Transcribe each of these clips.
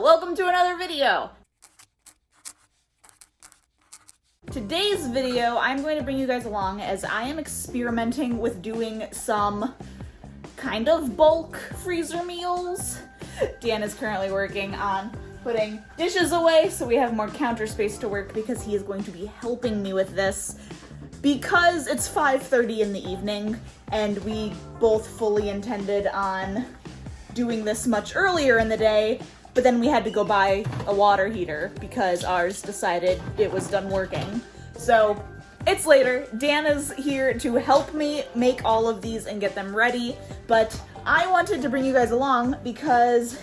welcome to another video. Today's video, I'm going to bring you guys along as I am experimenting with doing some kind of bulk freezer meals. Dan is currently working on putting dishes away so we have more counter space to work because he is going to be helping me with this because it's 5:30 in the evening and we both fully intended on doing this much earlier in the day, but then we had to go buy a water heater because ours decided it was done working. So it's later. Dan is here to help me make all of these and get them ready, but I wanted to bring you guys along because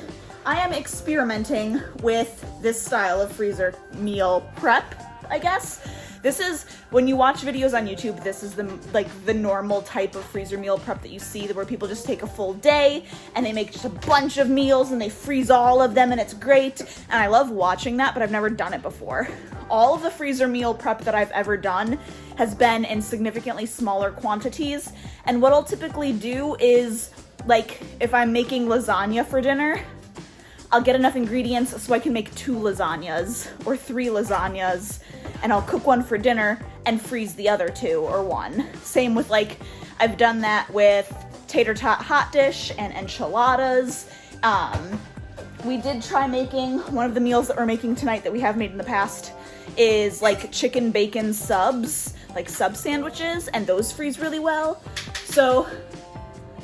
I am experimenting with this style of freezer meal prep, I guess. This is, when you watch videos on YouTube, this is the normal type of freezer meal prep that you see, where people just take a full day and they make just a bunch of meals and they freeze all of them and it's great. And I love watching that, but I've never done it before. All of the freezer meal prep that I've ever done has been in significantly smaller quantities. And what I'll typically do is, like, if I'm making lasagna for dinner, I'll get enough ingredients so I can make 2 lasagnas or 3 lasagnas, and I'll cook one for dinner and freeze the other 2 or 1. Same with, like, I've done that with tater tot hot dish and enchiladas. We did try making, one of the meals that we're making tonight that we have made in the past is like chicken bacon subs, like sub sandwiches, and those freeze really well. So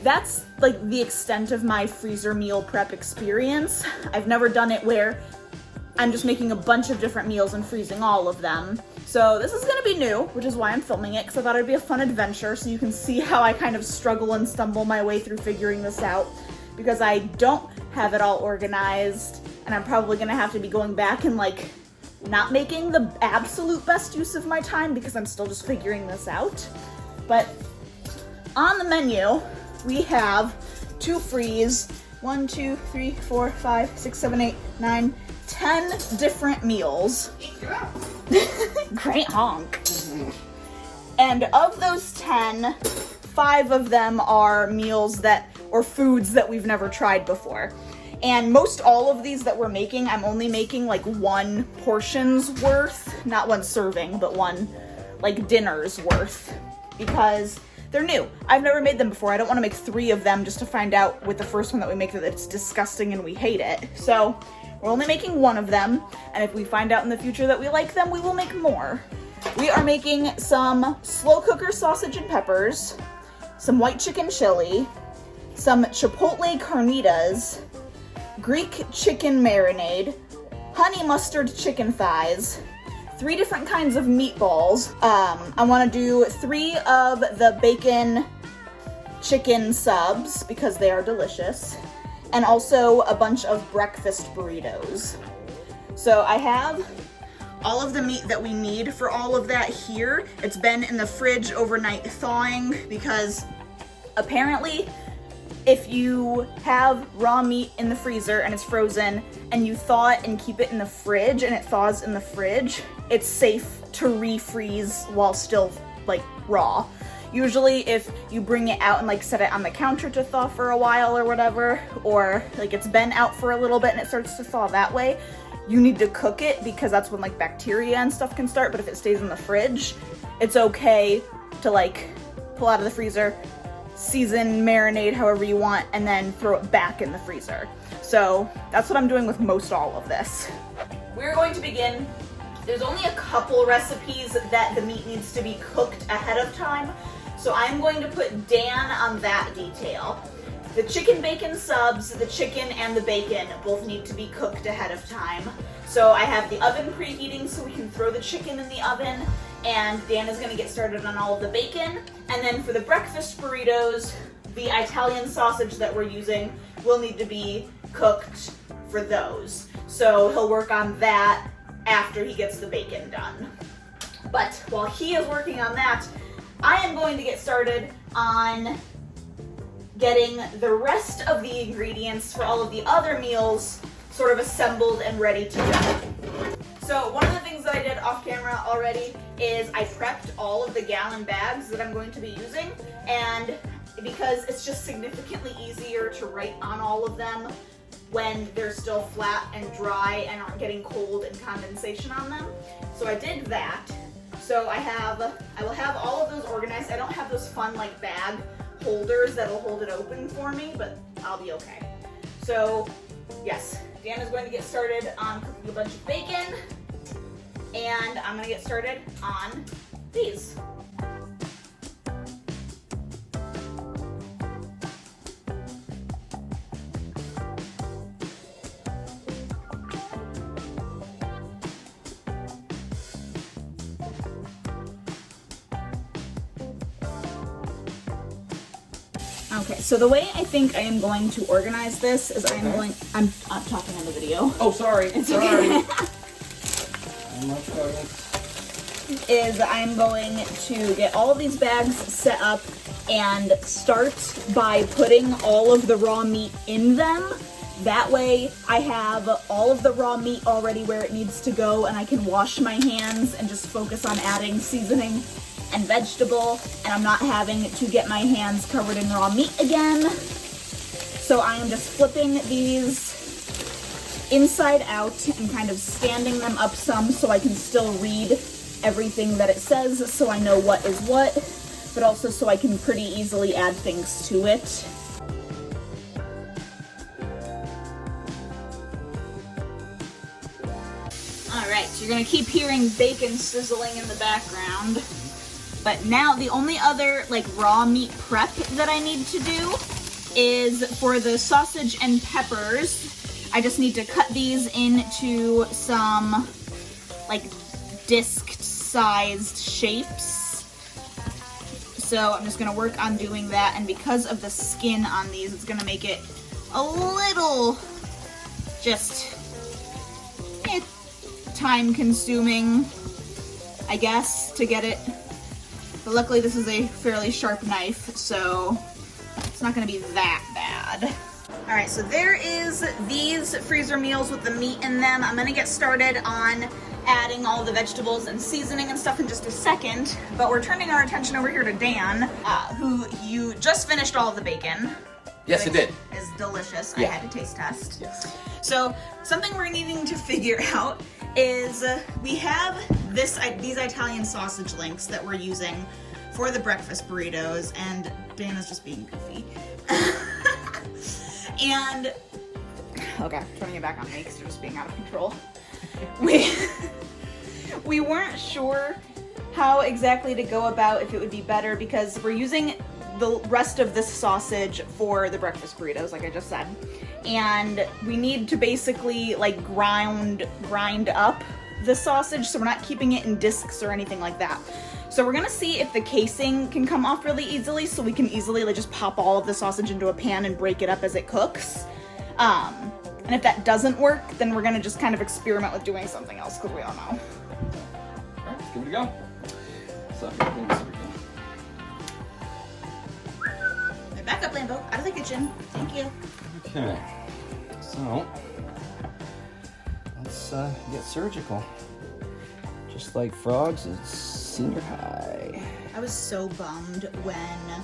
that's like the extent of my freezer meal prep experience. I've never done it where I'm just making a bunch of different meals and freezing all of them. So this is gonna be new, which is why I'm filming it, because I thought it'd be a fun adventure so you can see how I kind of struggle and stumble my way through figuring this out, because I don't have it all organized, and I'm probably gonna have to be going back and like not making the absolute best use of my time because I'm still just figuring this out. But on the menu, we have to freeze 1, 2, 3, 4, 5, 6, 7, 8, 9, 10 different meals. Great honk. And of those 10, 5 of them are meals or foods that we've never tried before. And most all of these that we're making, I'm only making like 1 portion's worth, not 1 serving, but 1 like dinner's worth, because they're new. I've never made them before. I don't want to make 3 of them just to find out with the first one that we make that it's disgusting and we hate it. So we're only making 1 of them, and if we find out in the future that we like them, we will make more. We are making some slow cooker sausage and peppers, some white chicken chili, some chipotle carnitas, Greek chicken marinade, honey mustard chicken thighs, 3 different kinds of meatballs. I want to do 3 of the bacon chicken subs because they are delicious, and also a bunch of breakfast burritos. So I have all of the meat that we need for all of that here. It's been in the fridge overnight thawing because apparently if you have raw meat in the freezer and it's frozen and you thaw it and keep it in the fridge and it thaws in the fridge, it's safe to refreeze while still like raw. Usually if you bring it out and like set it on the counter to thaw for a while or whatever, or like it's been out for a little bit and it starts to thaw that way, you need to cook it because that's when like bacteria and stuff can start. But if it stays in the fridge, it's okay to like pull out of the freezer, season, marinate however you want, and then throw it back in the freezer. So that's what I'm doing with most all of this. We're going to begin. There's only a couple recipes that the meat needs to be cooked ahead of time, so I'm going to put Dan on that detail. The chicken bacon subs, the chicken and the bacon both need to be cooked ahead of time. So I have the oven preheating so we can throw the chicken in the oven, and Dan is going to get started on all of the bacon. And then for the breakfast burritos, the Italian sausage that we're using will need to be cooked for those. So he'll work on that after he gets the bacon done. But while he is working on that, I am going to get started on getting the rest of the ingredients for all of the other meals sort of assembled and ready to go. So one of the things that I did off camera already is I prepped all of the gallon bags that I'm going to be using, and because it's just significantly easier to write on all of them when they're still flat and dry and aren't getting cold and condensation on them. So I did that. So I will have all of those organized. I don't have those fun like bag holders that'll hold it open for me, but I'll be okay. So yes, Dan is going to get started on cooking a bunch of bacon, and I'm gonna get started on these. Okay, so the way I think I am going to organize this is I'm talking on the video. Oh, sorry. It's sorry. okay. I'm not starting. Is I'm going to get all of these bags set up and start by putting all of the raw meat in them. That way I have all of the raw meat already where it needs to go, and I can wash my hands and just focus on adding seasoning and vegetable, and I'm not having to get my hands covered in raw meat again. So I am just flipping these inside out and kind of standing them up some so I can still read everything that it says, so I know what is what, but also so I can pretty easily add things to it. Alright, so you're gonna keep hearing bacon sizzling in the background. But now the only other like raw meat prep that I need to do is for the sausage and peppers. I just need to cut these into some like disc-sized shapes. So I'm just gonna work on doing that, and because of the skin on these, it's gonna make it a little just time consuming, I guess, to get it. But luckily this is a fairly sharp knife, so it's not gonna be that bad. All right, so there is these freezer meals with the meat in them. I'm gonna get started on adding all the vegetables and seasoning and stuff in just a second, but we're turning our attention over here to Dan, who you just finished all of the bacon. Yes, it did. Is delicious. Yeah. I had to taste test. Yes. So something we're needing to figure out is we have these Italian sausage links that we're using for the breakfast burritos, and Dana's just being goofy. And okay, turning it back on me because you're just being out of control. We weren't sure how exactly to go about if it would be better, because we're using the rest of this sausage for the breakfast burritos, like I just said, and we need to basically like grind up the sausage, so we're not keeping it in discs or anything like that. So we're gonna see if the casing can come off really easily, so we can easily like just pop all of the sausage into a pan and break it up as it cooks. And if that doesn't work, then we're gonna just kind of experiment with doing something else, because we don't know. All right, let's give it a go. So, Back up, Lambeau, out of the kitchen. Thank you. okay, so let's get surgical. Just like frogs, it's senior high. I was so bummed when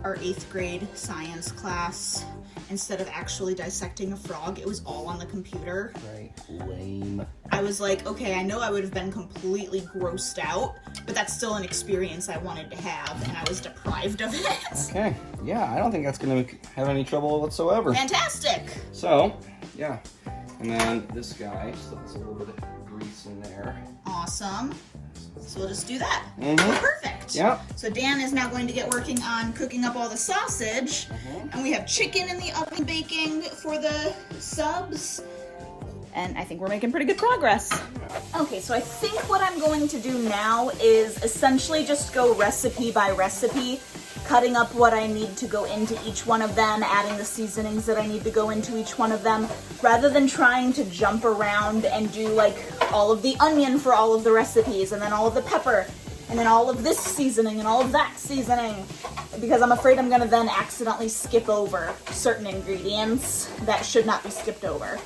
our 8th grade science class, instead of actually dissecting a frog, it was all on the computer. Right, lame. I was like, okay, I know I would have been completely grossed out, but that's still an experience I wanted to have, and I was deprived of it. Okay, yeah, I don't think that's gonna have any trouble whatsoever. Fantastic! So, yeah, and then this guy still has a little bit of grease in there. Awesome. So we'll just do that. Mhm. Perfect. Yep. So Dan is now going to get working on cooking up all the sausage, and we have chicken in the oven baking for the subs. And I think we're making pretty good progress. Okay, so I think what I'm going to do now is essentially just go recipe by recipe, cutting up what I need to go into each one of them, adding the seasonings that I need to go into each one of them, rather than trying to jump around and do like all of the onion for all of the recipes, and then all of the pepper, and then all of this seasoning and all of that seasoning, because I'm afraid I'm gonna then accidentally skip over certain ingredients that should not be skipped over.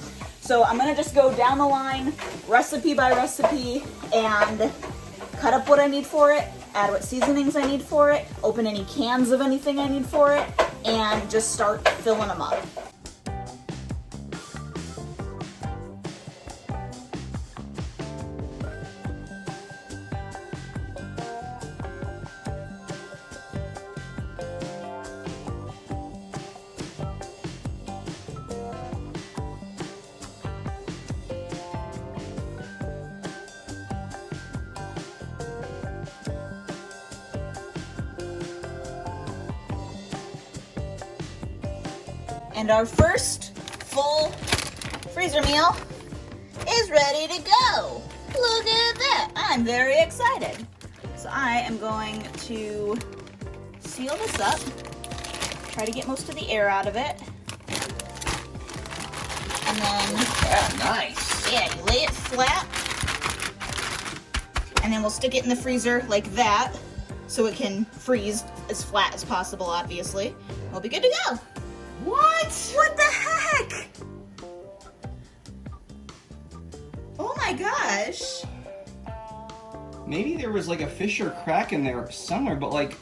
So I'm gonna just go down the line, recipe by recipe, and cut up what I need for it, add what seasonings I need for it, open any cans of anything I need for it, and just start filling them up. And our first full freezer meal is ready to go. Look at that. I'm very excited. So I am going to seal this up, try to get most of the air out of it. And then, Nice. yeah, you lay it flat. And then we'll stick it in the freezer like that so it can freeze as flat as possible, obviously. We'll be good to go. What? What the heck? Oh my gosh. Maybe there was like a fish or crack in there somewhere, but like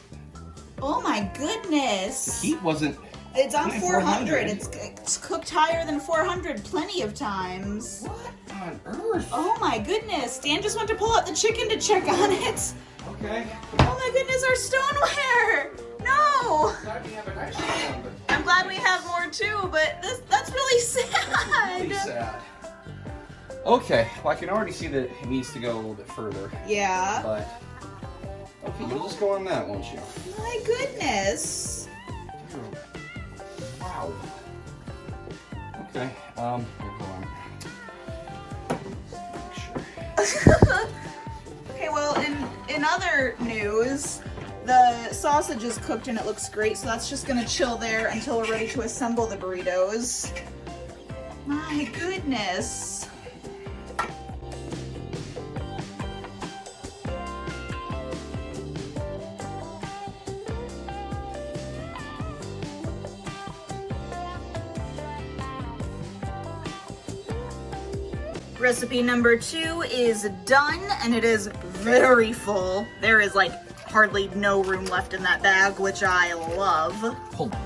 Oh my the goodness. heat wasn't. It's on only 400. It's cooked higher than 400 plenty of times. What on earth? Oh my goodness. Dan just went to pull out the chicken to check on it. Okay. Oh my goodness, our stoneware. No. Glad we have a nice one, but I'm glad we have more too, but that's really sad. really sad. Okay, well I can already see that it needs to go a little bit further, Yeah. but okay, you'll just go on that, won't you? My goodness. Wow. Okay, we'll go on. Make sure. Okay, well, in other news, the sausage is cooked and it looks great, so that's just gonna chill there until we're ready to assemble the burritos. My goodness. Recipe number 2 is done, and it is very full. There is like hardly no room left in that bag, which I love. Hold on.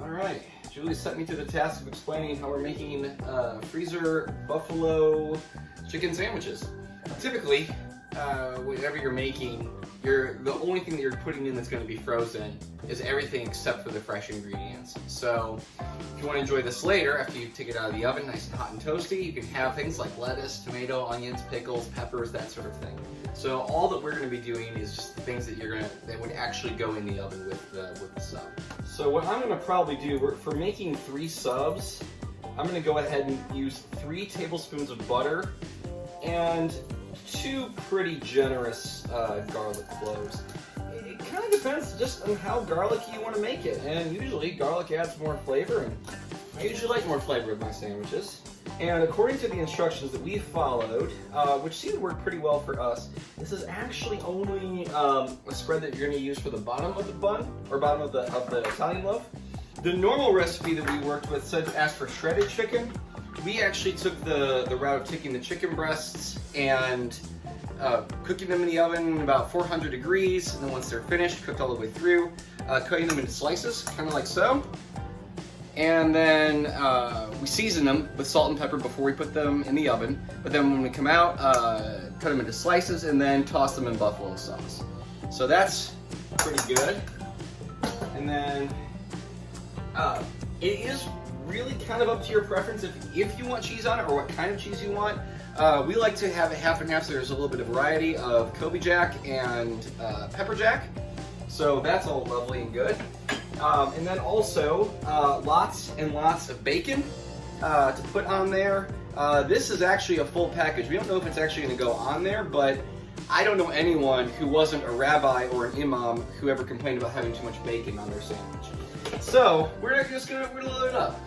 Alright, Julie set me to the task of explaining how we're making freezer buffalo chicken sandwiches. Typically, whatever you're making, the only thing that you're putting in that's going to be frozen is everything except for the fresh ingredients. So if you want to enjoy this later, after you take it out of the oven nice and hot and toasty, you can have things like lettuce, tomato, onions, pickles, peppers, that sort of thing. So all that we're going to be doing is just the things that that would actually go in the oven with the sub. So what I'm going to probably do, for making 3 subs, I'm going to go ahead and use 3 tablespoons of butter and 2 pretty generous garlic cloves. It kind of depends just on how garlicky you want to make it, and usually garlic adds more flavor, and I usually like more flavor with my sandwiches. And according to the instructions that we followed, which seemed to work pretty well for us, this is actually only a spread that you're going to use for the bottom of the bun, or bottom of the Italian loaf. The normal recipe that we worked with asked for shredded chicken. We actually took the route of taking the chicken breasts and cooking them in the oven about 400 degrees, and then once they're finished, cooked all the way through, cutting them into slices, kind of like so. And then we season them with salt and pepper before we put them in the oven. But then when we come out, cut them into slices and then toss them in buffalo sauce. So that's pretty good. And then it is really kind of up to your preference if you want cheese on it or what kind of cheese you want. We like to have it half and half, so there's a little bit of variety of Kobe Jack and Pepper Jack. So that's all lovely and good. And then also lots and lots of bacon to put on there. This is actually a full package. We don't know if it's actually going to go on there, but I don't know anyone who wasn't a rabbi or an imam who ever complained about having too much bacon on their sandwich. So we're just going to load it up.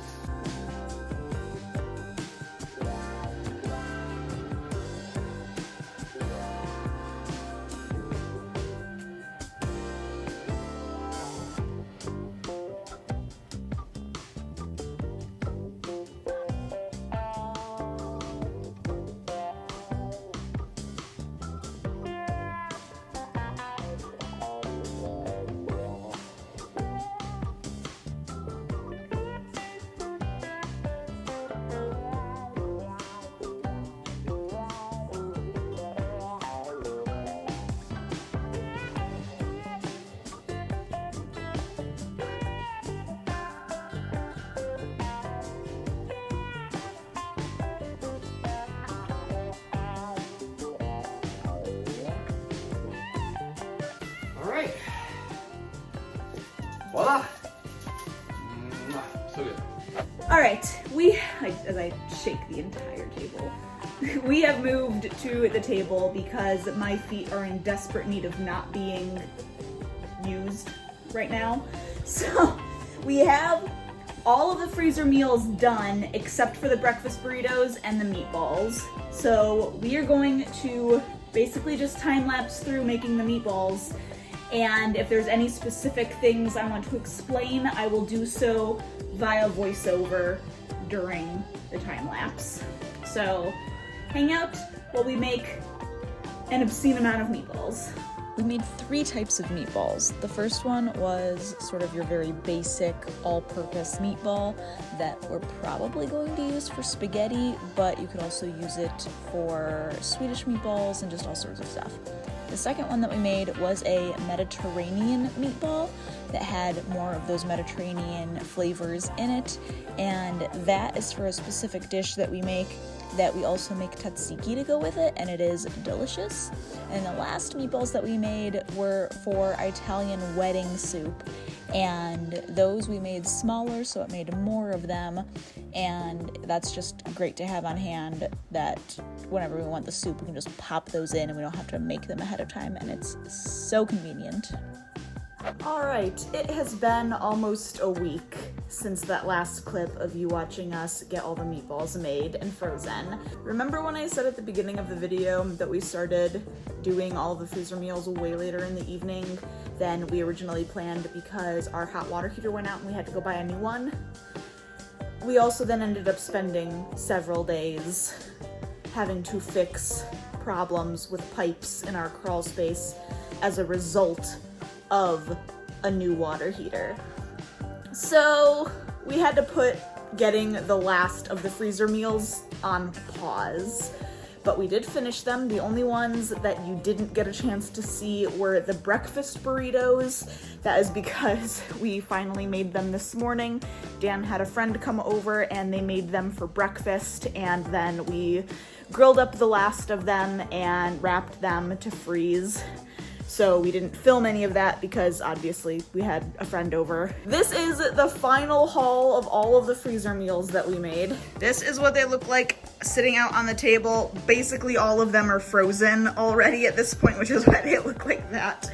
Voila! So good. All right, as I shake the entire table, we have moved to the table because my feet are in desperate need of not being used right now. So we have all of the freezer meals done except for the breakfast burritos and the meatballs. So we are going to basically just time lapse through making the meatballs. And if there's any specific things I want to explain, I will do so via voiceover during the time lapse. So hang out while we make an obscene amount of meatballs. We made 3 types of meatballs. The first one was sort of your very basic all-purpose meatball that we're probably going to use for spaghetti, but you could also use it for Swedish meatballs and just all sorts of stuff. The second one that we made was a Mediterranean meatball that had more of those Mediterranean flavors in it, and that is for a specific dish that we make that we also make tzatziki to go with it, and it is delicious. And the last meatballs that we made were for Italian wedding soup, and those we made smaller, so it made more of them, and that's just great to have on hand, that whenever we want the soup, we can just pop those in and we don't have to make them ahead of time, and it's so convenient. All right, it has been almost a week since that last clip of you watching us get all the meatballs made and frozen. Remember when I said at the beginning of the video that we started doing all of the freezer meals way later in the evening than we originally planned because our hot water heater went out and we had to go buy a new one? We also then ended up spending several days having to fix problems with pipes in our crawl space as a result of a new water heater. So we had to put getting the last of the freezer meals on pause, but we did finish them. The only ones that you didn't get a chance to see were the breakfast burritos. That is because we finally made them this morning. Dan had a friend come over and they made them for breakfast, and then we grilled up the last of them and wrapped them to freeze. So we didn't film any of that because obviously we had a friend over. This is the final haul of all of the freezer meals that we made. This is what they look like sitting out on the table. Basically all of them are frozen already at this point, which is why they look like that.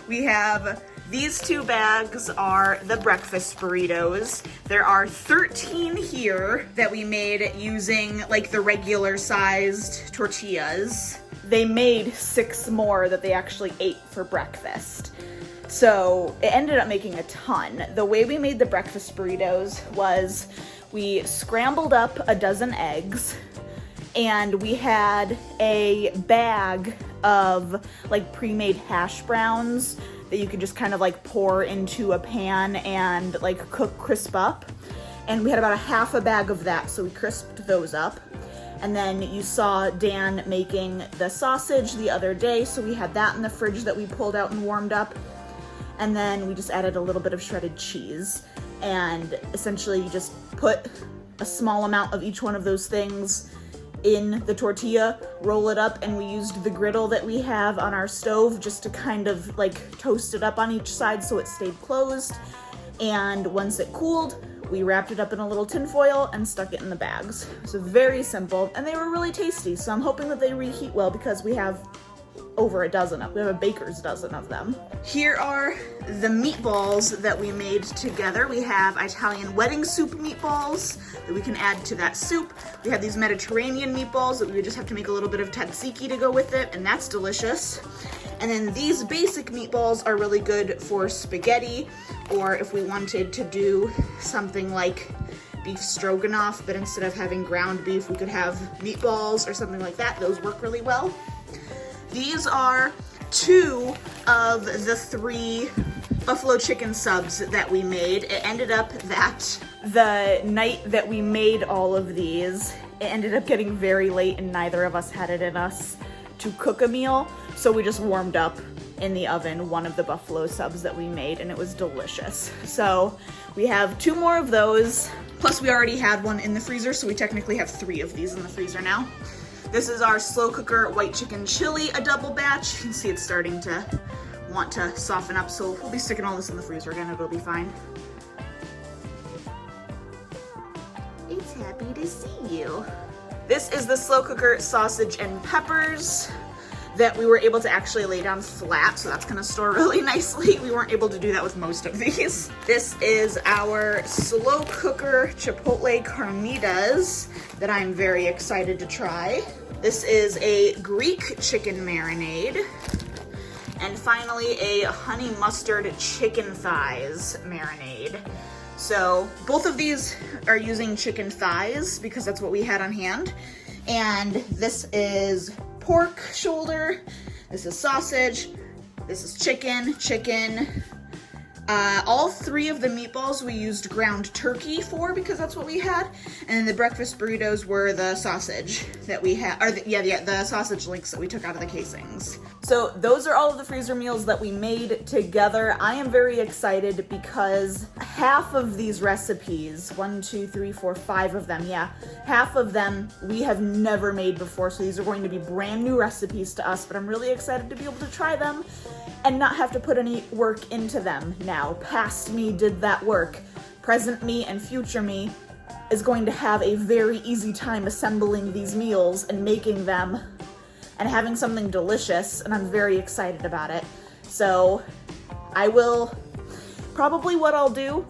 We have these 2 bags are the breakfast burritos. There are 13 here that we made using like the regular sized tortillas. They made 6 more that they actually ate for breakfast. So it ended up making a ton. The way we made the breakfast burritos was we scrambled up a dozen eggs, and we had a bag of like pre-made hash browns that you could just kind of like pour into a pan and like crisp up. And we had about a half a bag of that, so we crisped those up. And then you saw Dan making the sausage the other day, so we had that in the fridge that we pulled out and warmed up. And then we just added a little bit of shredded cheese. And essentially you just put a small amount of each one of those things in the tortilla, roll it up, and we used the griddle that we have on our stove just to kind of like toast it up on each side so it stayed closed. And once it cooled, we wrapped it up in a little tin foil and stuck it in the bags. So very simple, and they were really tasty. So I'm hoping that they reheat well because we have over a dozen of them. We have a baker's dozen of them. Here are the meatballs that we made together. We have Italian wedding soup meatballs that we can add to that soup. We have these Mediterranean meatballs that we would just have to make a little bit of tzatziki to go with it, and that's delicious. And then these basic meatballs are really good for spaghetti, or if we wanted to do something like beef stroganoff, but instead of having ground beef, we could have meatballs or something like that. Those work really well. These are 2 of the 3 buffalo chicken subs that we made. It ended up that the night that we made all of these, it ended up getting very late and neither of us had it in us to cook a meal. So we just warmed up in the oven one of the buffalo subs that we made, and it was delicious. So we have 2 more of those. Plus we already had one in the freezer, so we technically have 3 of these in the freezer now. This is our slow cooker white chicken chili, a double batch. You can see it's starting to want to soften up, so we'll be sticking all this in the freezer again. It'll be fine. It's happy to see you. This is the slow cooker sausage and peppers that we were able to actually lay down flat, so that's gonna store really nicely. We weren't able to do that with most of these. This is our slow cooker chipotle carnitas that I'm very excited to try. This is a Greek chicken marinade. And finally, a honey mustard chicken thighs marinade. So both of these are using chicken thighs because that's what we had on hand. And this is pork shoulder, this is sausage, this is chicken. All three of the meatballs we used ground turkey for because that's what we had. And then the breakfast burritos were the sausage that we had, or the sausage links that we took out of the casings. So those are all of the freezer meals that we made together. I am very excited because half of these recipes, 1, 2, 3, 4, 5 of them, yeah, half of them we have never made before. So these are going to be brand new recipes to us, but I'm really excited to be able to try them and not have to put any work into them now. Past me did that work. Present me and future me is going to have a very easy time assembling these meals and making them and having something delicious, and I'm very excited about it. So I will, probably what I'll do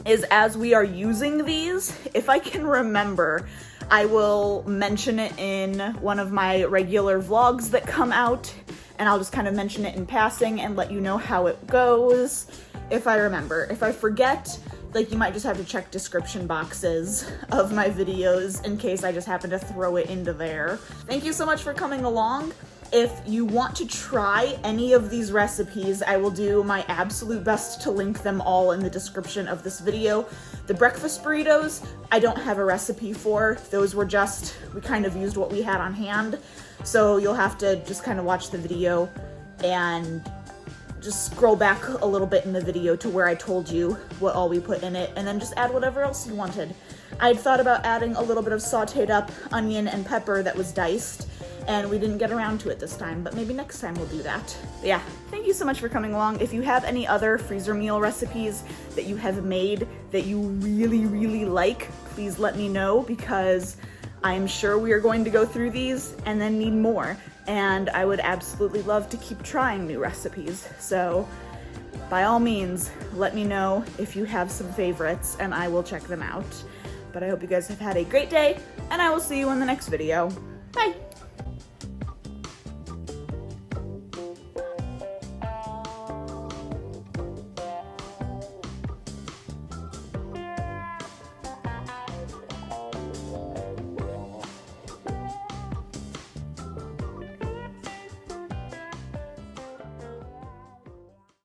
is as we are using these, if I can remember, I will mention it in one of my regular vlogs that come out, and I'll just kind of mention it in passing and let you know how it goes if I remember. If I forget, like, you might just have to check description boxes of my videos in case I just happen to throw it into there. Thank you so much for coming along. If you want to try any of these recipes, I will do my absolute best to link them all in the description of this video. The breakfast burritos, I don't have a recipe for. Those were just, we kind of used what we had on hand. So you'll have to just kind of watch the video and just scroll back a little bit in the video to where I told you what all we put in it, and then just add whatever else you wanted. I'd thought about adding a little bit of sauteed up onion and pepper that was diced, and we didn't get around to it this time, but maybe next time we'll do that. But yeah, thank you so much for coming along. If you have any other freezer meal recipes that you have made that you really, really like, please let me know, because I'm sure we are going to go through these and then need more. And I would absolutely love to keep trying new recipes. So by all means, let me know if you have some favorites and I will check them out. But I hope you guys have had a great day, and I will see you in the next video. Bye!